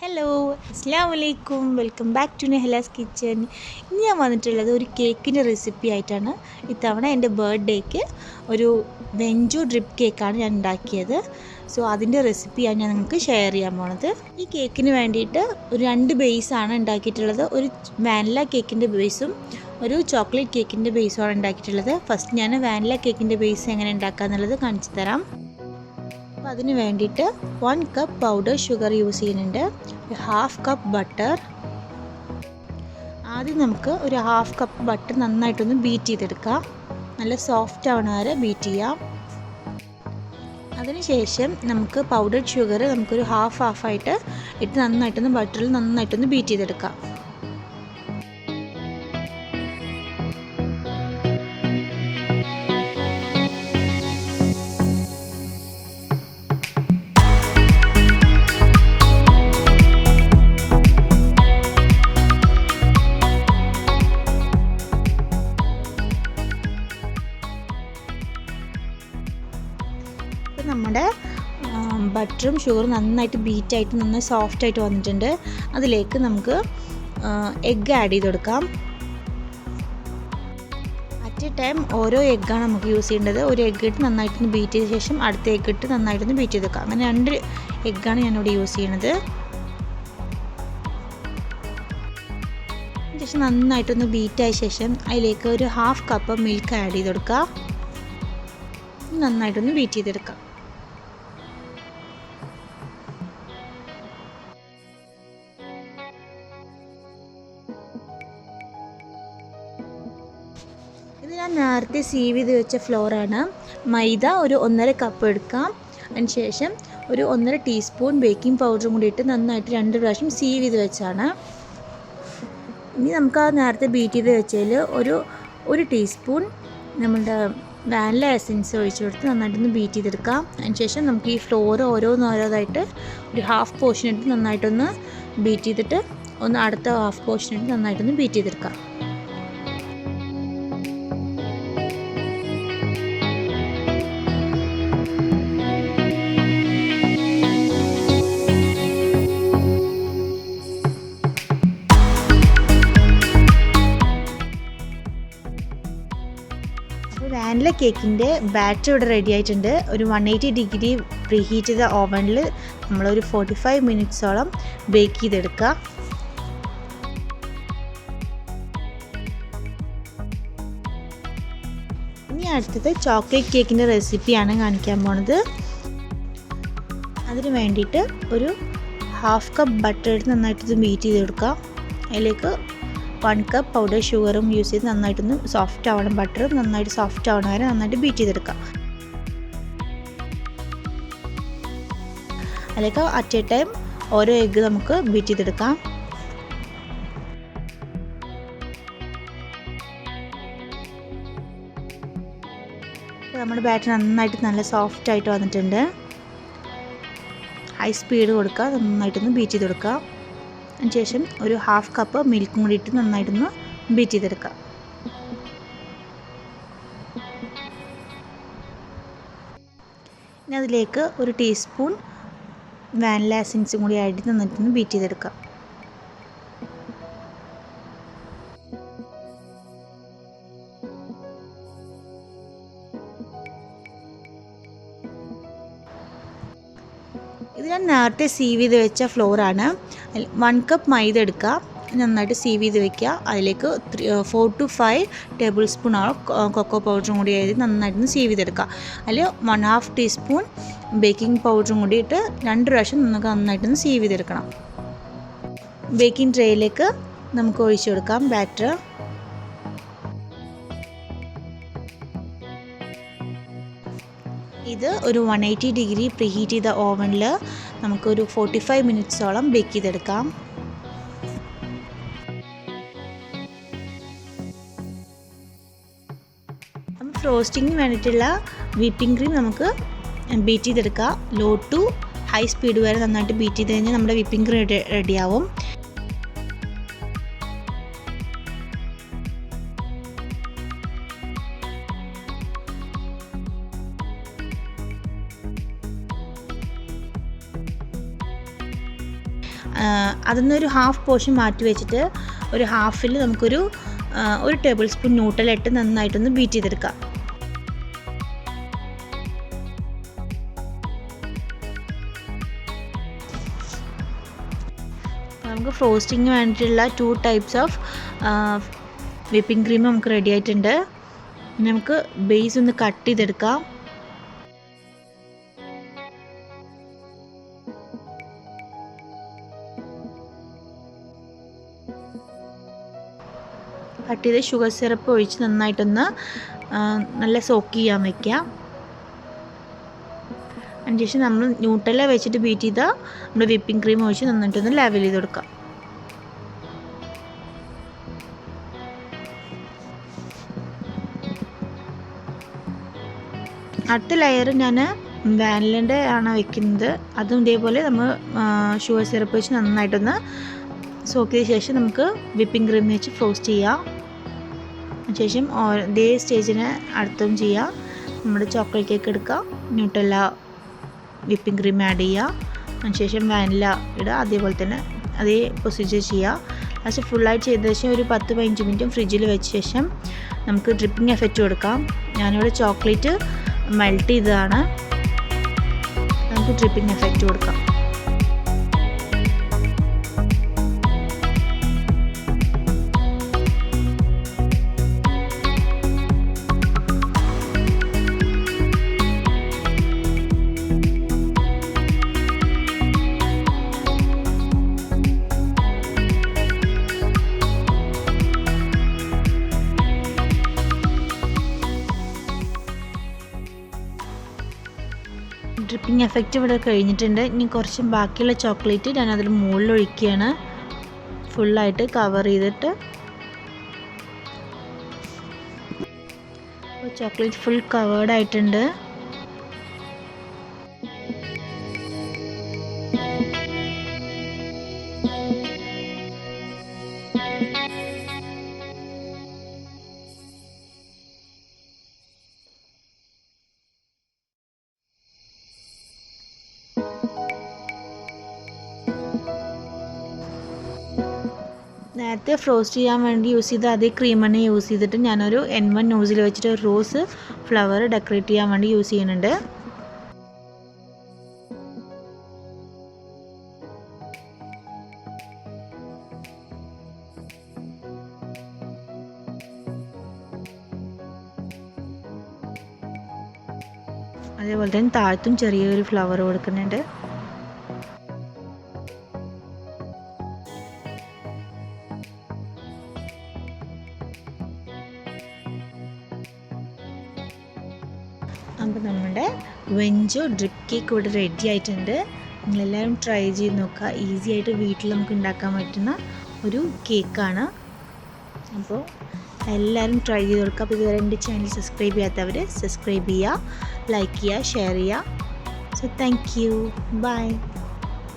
Hello അസ്സലാമു welcome back to നെഹലാസ് kitchen. ഇന്ന് ഞാൻ വന്നിട്ടുള്ളത് ഒരു കേക്കിൻ്റെ റെസിപ്പി ആയിട്ടാണ്. ഇത്തവണ എൻ്റെ ബർത്ത്ഡേക്ക് ഒരു വെഞ്ചോ ഡ്രിപ്പ് കേക്കാണ് ഞാൻ ഉണ്ടാക്കിയത്. സോ അതിൻ്റെ റെസിപ്പിയാണ് ഞാൻ നിങ്ങൾക്ക് ഷെയർ ചെയ്യാൻ പോണത്. ഈ കേക്കിന് വേണ്ടിയിട്ട് ഒരു 2 ബേസാണ് ഉണ്ടാക്കിയിട്ടുള്ളത്. ഒരു വാനില കേക്കിൻ്റെ ബേസും ഒരു ചോക്ലേറ്റ് കേക്കിൻ്റെ ബേസുമാണ് ഉണ്ടാക്കിയിട്ടുള്ളത്. ഫസ്റ്റ് ഞാൻ വാനില കേക്കിൻ്റെ ബേസ് എങ്ങനെ ഉണ്ടാക്കുക എന്നുള്ളത് കാണിച്ചു തരാം. അപ്പോൾ അതിന് വേണ്ടിയിട്ട് 1 കപ്പ് പൗഡർ ഷുഗർ യൂസ് ചെയ്യുന്നുണ്ട്, ഒരു 1/2 കപ്പ് ബട്ടർ. ആദ്യം നമുക്ക് ഒരു 1/2 കപ്പ് ബട്ടർ നന്നായിട്ടൊന്ന് ബീറ്റ് ചെയ്തെടുക്കാം. നല്ല സോഫ്റ്റ് ആവണ വരെ ബീറ്റ് ചെയ്യാം. അതിനുശേഷം നമുക്ക് പൗഡർ ഷുഗർ നമുക്കൊരു ഹാഫായിട്ട് ഇട്ട് നന്നായിട്ടൊന്ന് ബട്ടറിൽ നന്നായിട്ടൊന്ന് ബീറ്റ് ചെയ്തെടുക്കാം. നമ്മുടെ ബട്ടറും ഷുഗറും നന്നായിട്ട് ബീറ്റായിട്ട് നന്നായി സോഫ്റ്റായിട്ട് വന്നിട്ടുണ്ട്. അതിലേക്ക് നമുക്ക് എഗ്ഗ് ആഡ് ചെയ്ത് കൊടുക്കാം. അറ്റ് എ ടൈം ഓരോ എഗ്ഗാണ് നമുക്ക് യൂസ് ചെയ്യേണ്ടത്. ഒരു എഗ്ഗ് ഇട്ട് നന്നായിട്ടൊന്ന് ബീറ്റ് ചെയ്ത ശേഷം അടുത്ത എഗ്ഗ് ഇട്ട് നന്നായിട്ടൊന്ന് ബീറ്റ് ചെയ്തെടുക്കാം. അങ്ങനെ 2 എഗ്ഗാണ് ഞാനിവിടെ യൂസ് ചെയ്യണത്. ശേഷം നന്നായിട്ടൊന്ന് ബീറ്റായ ശേഷം അതിലേക്ക് ഒരു 1/2 കപ്പ് മിൽക്ക് ആഡ് ചെയ്ത് കൊടുക്കുക. നന്നായിട്ടൊന്ന് ബീറ്റ് ചെയ്തെടുക്കാം. ഇത് ഞാൻ നേരത്തെ സീവ് ചെയ്ത് വെച്ച ഫ്ലോറാണ്. മൈദ ഒരു 1.5 കപ്പ് എടുക്കാം. അതിനുശേഷം ഒരു 1.5 ടീസ്പൂൺ ബേക്കിംഗ് പൗഡറും കൂടി ഇട്ട് നന്നായിട്ട് 2 പ്രാവശ്യം സീവ് ചെയ്ത് വെച്ചാണ്. ഇനി നമുക്ക് ആ നേരത്തെ ബീറ്റ് ചെയ്ത് വെച്ചതിൽ ഒരു ടീസ്പൂൺ നമ്മളുടെ വാനില എസൻസ് ഒഴിച്ച് കൊടുത്ത് നന്നായിട്ടൊന്ന് ബീറ്റ് ചെയ്തെടുക്കാം. അതിനുശേഷം നമുക്ക് ഈ ഫ്ലോർ ഓരോന്നായിട്ട് ഒരു 1/2 പോർഷൻ ഇട്ട് നന്നായിട്ടൊന്ന് ബീറ്റ് ചെയ്തിട്ട് അടുത്ത 1/2 പോർഷൻ ഇട്ട് നന്നായിട്ടൊന്ന് ബീറ്റ് ചെയ്തെടുക്കാം. വാനില കേക്കിൻ്റെ ബാറ്റർ ഇവിടെ റെഡി ആയിട്ടുണ്ട്. ഒരു 180 ഡിഗ്രി പ്രീഹീറ്റ് ചെയ്ത ഓവനിൽ നമ്മളൊരു 45 മിനിറ്റ്സോളം ബേക്ക് ചെയ്തെടുക്കുക. ഇനി അടുത്തത് ചോക്ലേറ്റ് കേക്കിൻ്റെ റെസിപ്പിയാണ് കാണിക്കാൻ പോണത്. അതിന് വേണ്ടിയിട്ട് ഒരു 1/2 കപ്പ് ബട്ടർ എടുത്ത് നന്നായിട്ട് ബീറ്റ് ചെയ്ത് കൊടുക്കുക. അതിലേക്ക് 1 കപ്പ് പൗഡർ ഷുഗറും യൂസ് ചെയ്ത് നന്നായിട്ടൊന്ന് സോഫ്റ്റ് ആവണം. ബട്ടർ നന്നായിട്ട് സോഫ്റ്റ് ആവണ വരെ നന്നായിട്ട് ബീറ്റ് ചെയ്തെടുക്കാം. അതിലേക്ക് അറ്റ് എ ടൈം ഓരോ എഗ്ഗ് നമുക്ക് ബീറ്റ് ചെയ്തെടുക്കാം. നമ്മുടെ ബാറ്റർ നന്നായിട്ട് നല്ല സോഫ്റ്റ് ആയിട്ട് വന്നിട്ടുണ്ട്. ഹൈ സ്പീഡ് കൊടുക്കുക, നന്നായിട്ടൊന്ന് ബീറ്റ് ചെയ്ത് കൊടുക്കുക. അതിനുശേഷം ഒരു 1/2 കപ്പ് മിൽക്കും കൂടി ഇട്ട് നന്നായിട്ടൊന്ന് ബീറ്റ് ചെയ്തെടുക്കാം. ഇനി അതിലേക്ക് ഒരു ടീസ്പൂൺ വാനില എസൻസും കൂടി ആഡ് ചെയ്ത് നന്നായിട്ടൊന്ന് ബീറ്റ് ചെയ്തെടുക്കാം. ഇത് ഞാൻ നേരത്തെ സീവ് ചെയ്ത് വെച്ച ഫ്ലോറാണ്. 1 കപ്പ് മൈദ എടുക്കുക, നന്നായിട്ട് സീവ് ചെയ്ത് വെക്കുക. അതിലേക്ക് 4 to 5 ടേബിൾ സ്പൂൺ കൊക്കോ പൗഡറും കൂടി ആയത് നന്നായിട്ടൊന്ന് സീവ് ചെയ്തെടുക്കുക. അതിൽ 1/2 ടീസ്പൂൺ ബേക്കിംഗ് പൗഡറും കൂടി ഇട്ട് 2 പ്രാവശ്യം നമുക്ക് നന്നായിട്ടൊന്ന് സീവ് ചെയ്തെടുക്കണം. ബേക്കിംഗ് ട്രേയിലേക്ക് നമുക്ക് ഒഴിച്ചു കൊടുക്കാം ബാറ്റർ. ഇത് ഒരു 180 ഡിഗ്രി പ്രീഹീറ്റ് ചെയ്ത ഓവനിൽ നമുക്കൊരു 45 മിനിറ്റ്സോളം ബേക്ക് ചെയ്തെടുക്കാം. അപ്പം ഫ്രോസ്റ്റിങ്ങിന് വേണ്ടിയിട്ടുള്ള വിപ്പിംഗ് ക്രീം നമുക്ക് ബീറ്റ് ചെയ്തെടുക്കാം. ലോ ടു ഹൈ സ്പീഡ് വരെ നന്നായിട്ട് ബീറ്റ് ചെയ്ത് കഴിഞ്ഞാൽ നമ്മുടെ വിപ്പിംഗ് ക്രീം റെഡിയാവും. അതിന്നൊരു ഹാഫ് പോർഷൻ മാറ്റി വെച്ചിട്ട് ഒരു ഹാഫിൽ നമുക്കൊരു 1 ടേബിൾ സ്പൂൺ ന്യൂട്ടെല്ല ഇട്ട് നന്നായിട്ടൊന്ന് ബീറ്റ് ചെയ്തെടുക്കാം. നമുക്ക് ഫ്രോസ്റ്റിങ്ങിന് വേണ്ടിയിട്ടുള്ള 2 ടൈപ്സ് ഓഫ് വിപ്പിംഗ് ക്രീം നമുക്ക് റെഡി ആയിട്ടുണ്ട്. നമുക്ക് ബേസ് ഒന്ന് കട്ട് ചെയ്തെടുക്കാം. കട്ട് ചെയ്ത് ഷുഗർ സിറപ്പ് ഒഴിച്ച് നന്നായിട്ടൊന്ന് നല്ല സോക്ക് ചെയ്യാൻ വയ്ക്കാം. അതിനുശേഷം നമ്മൾ ന്യൂട്ടെല്ല വെച്ചിട്ട് ബീറ്റ് ചെയ്താൽ നമ്മൾ വിപ്പിംഗ് ക്രീം ഒഴിച്ച് നന്നായിട്ടൊന്ന് ലെവൽ ചെയ്ത് കൊടുക്കാം. അടുത്ത ലെയർ ഞാൻ വാനിലൻ്റെ ആണ് വെക്കുന്നത്. അതും ഇതേപോലെ നമ്മൾ ഷുഗർ സിറപ്പ് വെച്ച് നന്നായിട്ടൊന്ന് സോക്ക് ചെയ്ത ശേഷം നമുക്ക് വിപ്പിംഗ് ക്രീം വെച്ച് ഫ്രോസ്റ്റ് ചെയ്യാം. അതിനുശേഷം ഇതേ സ്റ്റേജിന് അടുത്തും ചെയ്യാം. നമ്മുടെ ചോക്ലേറ്റ് കേക്ക് എടുക്കുക, ന്യൂട്ടെല്ല വിപ്പിംഗ് ക്രീം ആഡ് ചെയ്യുക, അതിനുശേഷം വാനില ഇടുക, അതേപോലെ തന്നെ അതേ പ്രൊസീജിയർ ചെയ്യുക. ലാസ്റ്റ് ഫുള്ളായിട്ട് ചെയ്ത ശേഷം ഒരു 10-15 മിനിറ്റും ഫ്രിഡ്ജിൽ വെച്ച ശേഷം നമുക്ക് ഡ്രിപ്പിംഗ് എഫക്റ്റ് കൊടുക്കാം. ഞാനിവിടെ ചോക്ലേറ്റ് മെൽറ്റ് ചെയ്തതാണ്. നമുക്ക് ഡ്രിപ്പിംഗ് എഫക്റ്റ് കൊടുക്കാം. ഡ്രിപ്പിംഗ് എഫക്റ്റ് ഇവിടെ കഴിഞ്ഞിട്ടുണ്ട്. ഇനി കുറച്ച് ബാക്കിയുള്ള ചോക്ലേറ്റ് ഞാൻ അതിൽ മുകളിൽ ഒഴിക്കുകയാണ്. ഫുള്ളായിട്ട് കവർ ചെയ്തിട്ട് ചോക്ലേറ്റ് ഫുൾ കവേർഡ് ആയിട്ടുണ്ട്. നേരത്തെ ഫ്രോസ്റ്റ് ചെയ്യാൻ വേണ്ടി യൂസ് ചെയ്ത അതേ ക്രീം തന്നെ യൂസ് ചെയ്തിട്ട് ഞാനൊരു N1 നോസിൽ വെച്ചിട്ട് ഒരു റോസ് ഫ്ലവർ ഡെക്കറേറ്റ് ചെയ്യാൻ വേണ്ടി യൂസ് ചെയ്യുന്നുണ്ട്. അതേപോലെ തന്നെ താഴത്തും ചെറിയൊരു ഫ്ലവർ കൊടുക്കുന്നുണ്ട്. അപ്പോൾ നമ്മുടെ വെഞ്ചോ ഡ്രിപ്പ് കേക്ക് ഇവിടെ റെഡി ആയിട്ടുണ്ട്. നിങ്ങളെല്ലാവരും ട്രൈ ചെയ്ത് നോക്കുക. ഈസി ആയിട്ട് വീട്ടിൽ നമുക്ക് ഉണ്ടാക്കാൻ പറ്റുന്ന ഒരു കേക്കാണ്. അപ്പോൾ എല്ലാവരും ട്രൈ ചെയ്ത് കൊടുക്കുക. അപ്പോൾ ഇതുവരെ എൻ്റെ ചാനൽ സബ്സ്ക്രൈബ് ചെയ്യാത്തവർ സബ്സ്ക്രൈബ് ചെയ്യുക, ലൈക്ക് ചെയ്യുക, ഷെയർ ചെയ്യുക. So thank you, by.